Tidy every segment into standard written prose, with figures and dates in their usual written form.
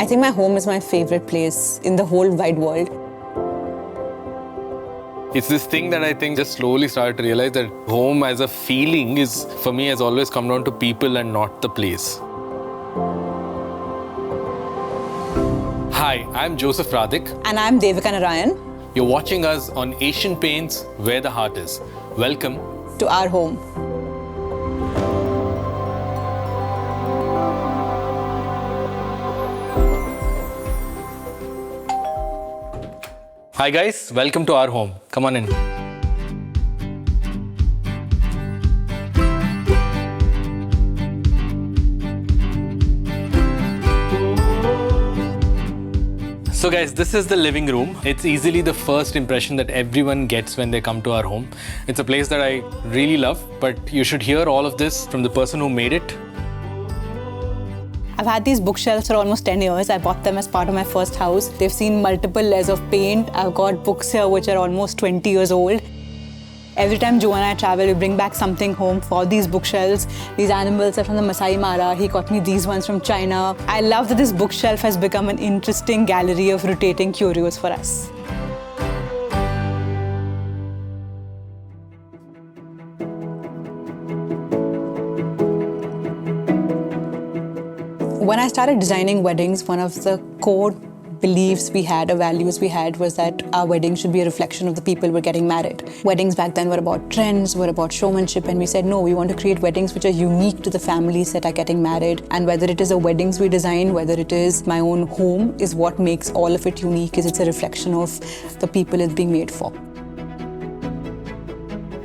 I think my home is my favorite place in the whole wide world. It's this thing that I think just slowly started to realize that home as a feeling is, for me, has always come down to people and not the place. Hi, I'm Joseph Radhik. And I'm Devika Narayan. You're watching us on Asian Paints, Where the Heart Is. Welcome to our home. Hi guys, welcome to our home. Come on in. So guys, this is the living room. It's easily the first impression that everyone gets when they come to our home. It's a place that I really love, but you should hear all of this from the person who made it. I've had these bookshelves for almost 10 years. I bought them as part of my first house. They've seen multiple layers of paint. I've got books here which are almost 20 years old. Every time Joe and I travel, we bring back something home for these bookshelves. These animals are from the Masai Mara. He got me these ones from China. I love that this bookshelf has become an interesting gallery of rotating curios for us. When I started designing weddings, one of the core beliefs we had, or values we had, was that our wedding should be a reflection of the people we're getting married. Weddings back then were about trends, were about showmanship, and we said, no, we want to create weddings which are unique to the families that are getting married. And whether it is the weddings we design, whether it is my own home, is what makes all of it unique, is it's a reflection of the people it's being made for.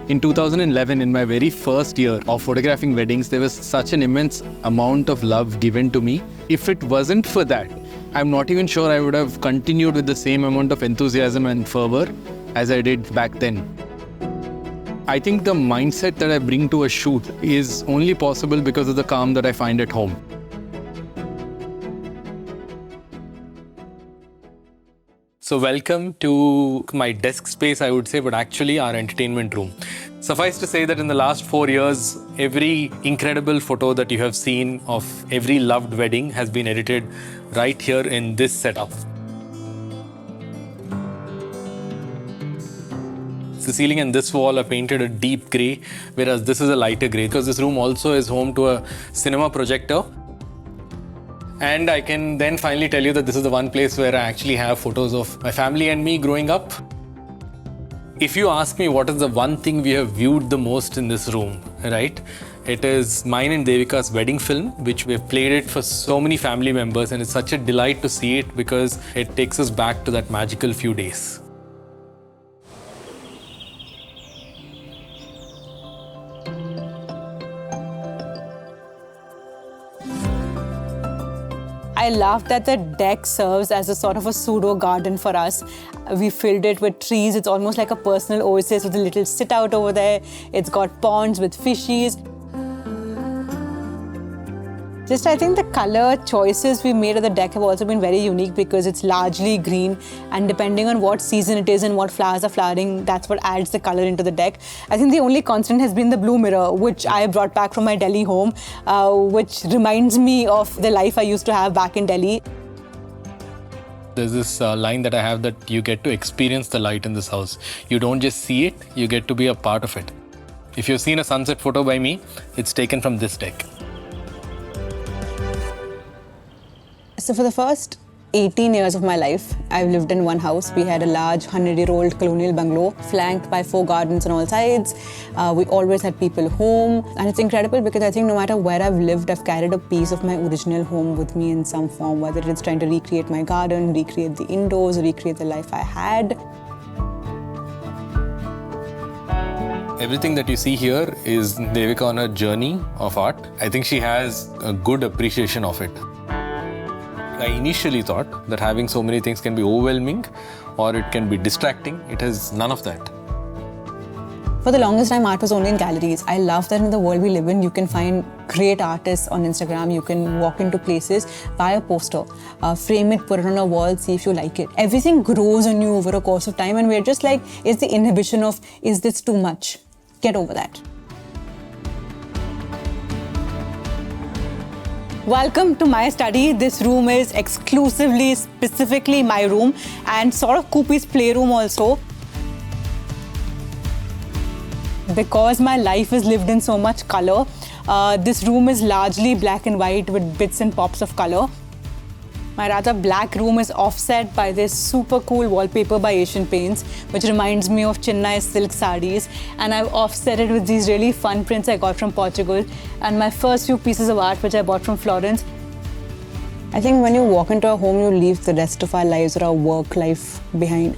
In 2011, in my very first year of photographing weddings, there was such an immense amount of love given to me. If it wasn't for that, I'm not even sure I would have continued with the same amount of enthusiasm and fervor as I did back then. I think the mindset that I bring to a shoot is only possible because of the calm that I find at home. So welcome to my desk space, I would say, but actually our entertainment room. Suffice to say that in the last 4 years, every incredible photo that you have seen of every loved wedding has been edited right here in this setup. The ceiling and this wall are painted a deep grey, whereas this is a lighter grey, because this room also is home to a cinema projector. And I can then finally tell you that this is the one place where I actually have photos of my family and me growing up. If you ask me what is the one thing we have viewed the most in this room, right? It is mine and Devika's wedding film, which we've played it for so many family members, and it's such a delight to see it because it takes us back to that magical few days. I love that the deck serves as a sort of a pseudo garden for us. We filled it with trees. It's almost like a personal oasis with a little sit out over there. It's got ponds with fishies. Just, I think the color choices we made of the deck have also been very unique because it's largely green, and depending on what season it is and what flowers are flowering, that's what adds the color into the deck. I think the only constant has been the blue mirror, which I brought back from my Delhi home, which reminds me of the life I used to have back in Delhi. There's this line that I have that you get to experience the light in this house. You don't just see it, you get to be a part of it. If you've seen a sunset photo by me, it's taken from this deck. So for the first 18 years of my life, I've lived in one house. We had a large 100-year-old colonial bungalow flanked by 4 gardens on all sides. We always had people home. And it's incredible because I think no matter where I've lived, I've carried a piece of my original home with me in some form, whether it's trying to recreate my garden, recreate the indoors, recreate the life I had. Everything that you see here is Devika on her journey of art. I think she has a good appreciation of it. I initially thought that having so many things can be overwhelming or it can be distracting. It has none of that. For the longest time, art was only in galleries. I love that in the world we live in, you can find great artists on Instagram. You can walk into places, buy a poster, frame it, put it on a wall, see if you like it. Everything grows on you over a course of time, and we're just like, it's the inhibition of, is this too much? Get over that. Welcome to my study. This room is exclusively, specifically my room and sort of Koopy's playroom also. Because my life is lived in so much color, this room is largely black and white with bits and pops of color. My rather black room is offset by this super cool wallpaper by Asian Paints, which reminds me of Chennai's silk sarees. And I've offset it with these really fun prints I got from Portugal and my first few pieces of art which I bought from Florence. I think when you walk into a home, you leave the rest of our lives or our work life behind.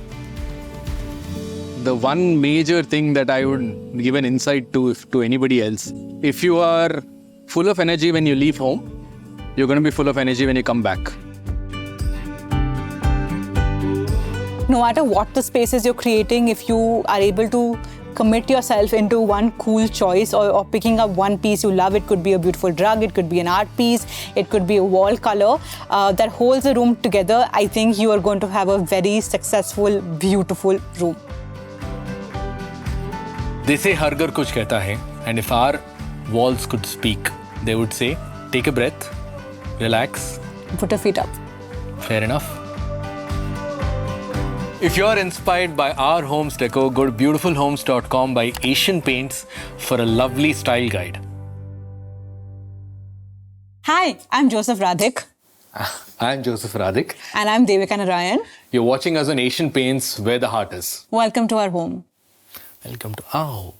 The one major thing that I would give an insight to anybody else, if you are full of energy when you leave home, you're going to be full of energy when you come back. No matter what the spaces you're creating, if you are able to commit yourself into one cool choice or picking up one piece you love, it could be a beautiful rug, it could be an art piece, it could be a wall color that holds the room together, I think you are going to have a very successful, beautiful room. They say Har Ghar Kuch Kehta Hai, and if our walls could speak, they would say, take a breath, relax. Put your feet up. Fair enough. If you're inspired by our homes deco, go to beautifulhomes.com by Asian Paints for a lovely style guide. Hi, I'm Joseph Radhik. I'm Joseph Radhik. And I'm Devika Narayan. You're watching us on Asian Paints, where the heart is. Welcome to our home. Welcome to... Oh.